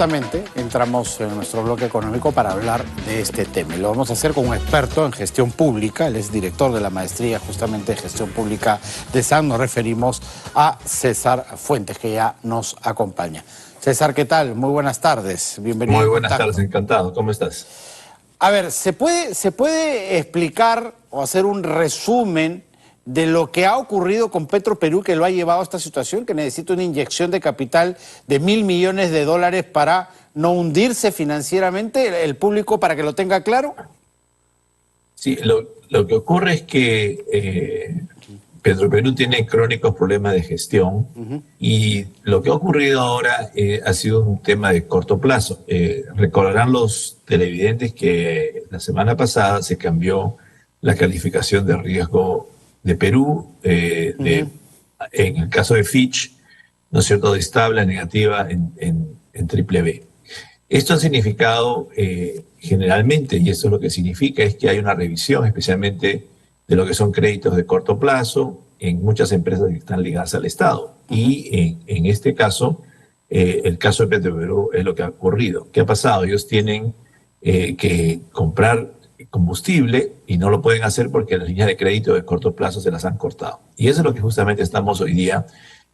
justamente entramos en nuestro bloque económico para hablar de este tema. Y lo vamos a hacer con un experto en gestión pública. Él es director de la maestría justamente de gestión pública de SAN. Nos referimos a César Fuentes, que ya nos acompaña. César, ¿qué tal? Muy buenas tardes. Bienvenido. Muy buenas tardes, encantado. ¿Cómo estás? A ver, ¿se puede explicar o hacer un resumen de lo que ha ocurrido con Petroperú que lo ha llevado a esta situación, que necesita una inyección de capital de $1.000 millones para no hundirse financieramente? ¿El público, para que lo tenga claro? Sí, lo que ocurre es que Petroperú tiene crónicos problemas de gestión y lo que ha ocurrido ahora ha sido un tema de corto plazo. Recordarán los televidentes que la semana pasada se cambió la calificación de riesgo de Perú, en el caso de Fitch, ¿no es cierto?, de estable a negativa en triple B. Esto ha significado generalmente, y eso es lo que significa, es que hay una revisión especialmente de lo que son créditos de corto plazo en muchas empresas que están ligadas al Estado. Y en este caso, el caso de Petroperú es lo que ha ocurrido. ¿Qué ha pasado? Ellos tienen que comprar combustible y no lo pueden hacer porque las líneas de crédito de corto plazo se las han cortado. Y eso es lo que justamente estamos hoy día,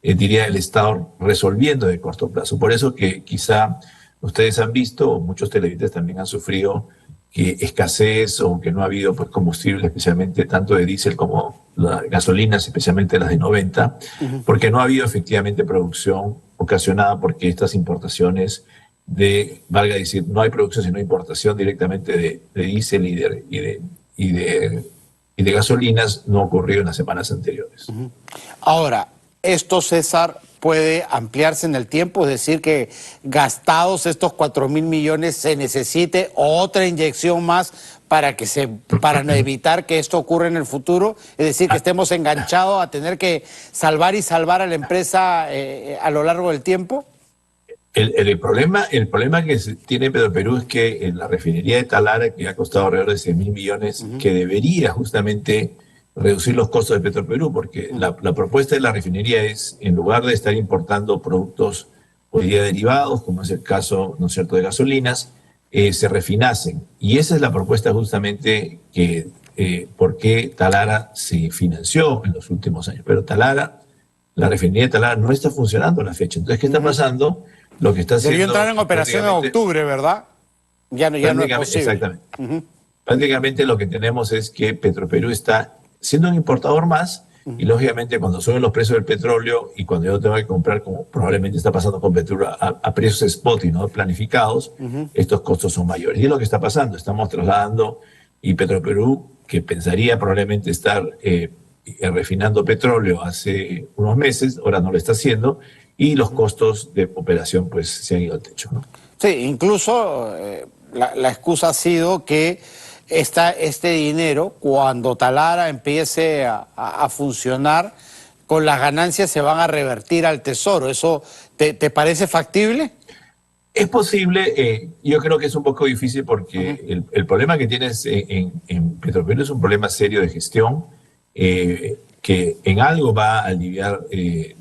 diría el Estado, resolviendo de corto plazo. Por eso que quizá ustedes han visto, o muchos televidentes también han sufrido, que escasez o que no ha habido pues, combustible, especialmente tanto de diésel como las gasolinas, especialmente las de 90, porque no ha habido efectivamente producción ocasionada porque estas importaciones valga decir, no hay producción sino importación directamente de diésel y de gasolinas, no ocurrió en las semanas anteriores. Ahora, esto, César, puede ampliarse en el tiempo, es decir, que gastados estos 4.000 millones se necesite otra inyección más para evitar que esto ocurra en el futuro, es decir, que estemos enganchados a tener que salvar a la empresa a lo largo del tiempo. El problema que tiene Petroperú es que en la refinería de Talara, que ha costado alrededor de 6.000 millones, que debería justamente reducir los costos de Petroperú, porque la propuesta de la refinería es, en lugar de estar importando productos hoy día derivados, como es el caso, ¿no es cierto?, de gasolinas, se refinasen. Y esa es la propuesta justamente que por qué Talara se financió en los últimos años. Pero la refinería de Talara no está funcionando a la fecha. Entonces, ¿qué está pasando? Lo que está haciendo... Debió entrar en operación en octubre, ¿verdad? Ya no es posible. Exactamente. Prácticamente lo que tenemos es que Petroperú está siendo un importador más y lógicamente cuando suben los precios del petróleo y cuando yo tengo que comprar, como probablemente está pasando con petróleo, a precios spot y no planificados, estos costos son mayores. Y es lo que está pasando. Estamos trasladando, y Petroperú, que pensaría probablemente estar refinando petróleo hace unos meses, ahora no lo está haciendo, y los costos de operación pues se han ido al techo, ¿no? Sí, incluso la excusa ha sido que este dinero, cuando Talara empiece a funcionar, con las ganancias se van a revertir al Tesoro. ¿Eso te parece factible? Es posible, yo creo que es un poco difícil porque el problema que tienes en Petroperú es un problema serio de gestión, que en algo va a aliviar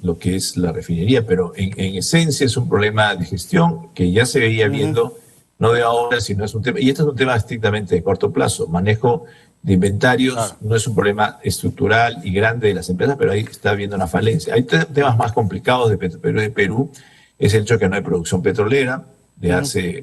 lo que es la refinería, pero en esencia es un problema de gestión que ya se veía viendo, no de ahora, sino es un tema, y este es un tema estrictamente de corto plazo. Manejo de inventarios no es un problema estructural y grande de las empresas, pero ahí está habiendo una falencia. Hay temas más complicados de Perú, es el hecho de que no hay producción petrolera.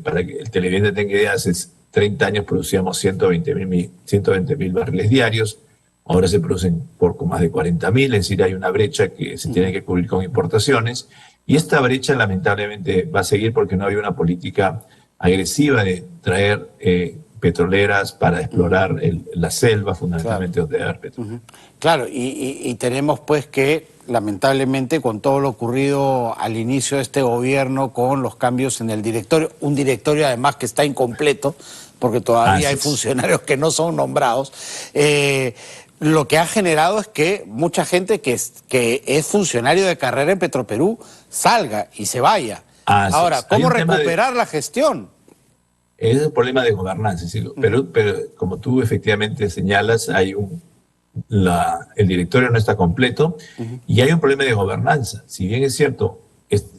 Para que el televidente tenga idea, hace 30 años producíamos 120.000 barriles diarios. Ahora se producen poco más de 40.000, es decir, hay una brecha que se tiene que cubrir con importaciones. Y esta brecha lamentablemente va a seguir porque no hay una política agresiva de traer petroleras para explorar la selva, fundamentalmente, donde hay petróleo. Claro, y tenemos pues que, lamentablemente, con todo lo ocurrido al inicio de este gobierno, con los cambios en el directorio, un directorio además que está incompleto, porque todavía hay funcionarios que no son nombrados, lo que ha generado es que mucha gente que es funcionario de carrera en Petroperú salga y se vaya. Ahora, ¿cómo recuperar la gestión? Es el problema de gobernanza. ¿Sí? Pero como tú efectivamente señalas, hay el directorio no está completo y hay un problema de gobernanza. Si bien es cierto,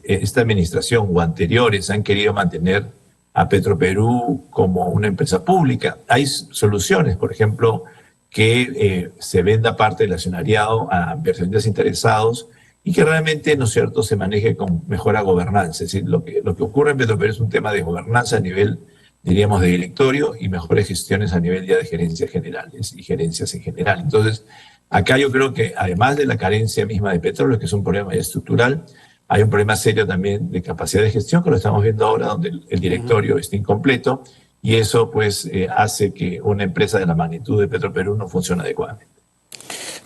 esta administración o anteriores han querido mantener a Petroperú como una empresa pública. Hay soluciones, por ejemplo, que se venda parte del accionariado a inversionistas interesados y que realmente, ¿no es cierto?, se maneje con mejor gobernanza. Es decir, lo que ocurre en Petroperú es un tema de gobernanza a nivel, diríamos, de directorio y mejores gestiones a nivel ya de gerencias generales y gerencias en general. Entonces, acá yo creo que además de la carencia misma de petróleo, que es un problema ya estructural, hay un problema serio también de capacidad de gestión, que lo estamos viendo ahora, donde el directorio está incompleto, y eso pues hace que una empresa de la magnitud de Petroperú no funcione adecuadamente.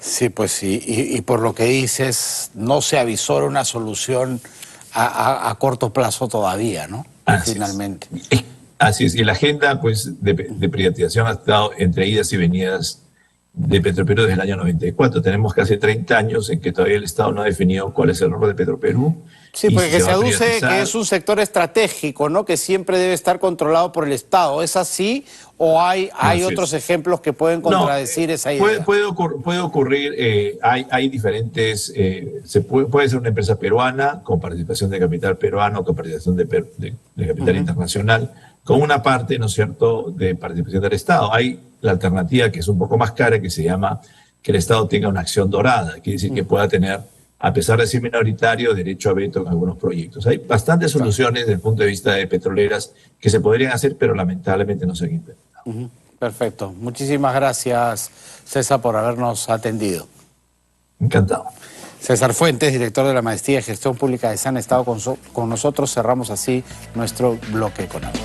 Sí, pues sí, y por lo que dices, no se avisora una solución a corto plazo todavía, ¿no? Así Finalmente. es. Así es, y la agenda pues, de privatización ha estado entre idas y venidas de Petroperú desde el año 94. Tenemos casi 30 años en que todavía el Estado no ha definido cuál es el rol de Petroperú. Sí, porque se aduce que es un sector estratégico, ¿no? Que siempre debe estar controlado por el Estado. ¿Es así o hay otros ejemplos que pueden contradecir esa idea? Puede ocurrir, hay diferentes, puede ser una empresa peruana con participación de capital peruano, con participación de capital internacional, con una parte, ¿no es cierto?, de participación del Estado. Hay la alternativa que es un poco más cara, que se llama que el Estado tenga una acción dorada, quiere decir que pueda tener, a pesar de ser minoritario, derecho a veto en algunos proyectos. Hay bastantes soluciones desde el punto de vista de petroleras que se podrían hacer, pero lamentablemente no se han implementado. Perfecto. Muchísimas gracias, César, por habernos atendido. Encantado. César Fuentes, director de la Maestría de Gestión Pública de SAN, ha estado con nosotros. Cerramos así nuestro bloque económico.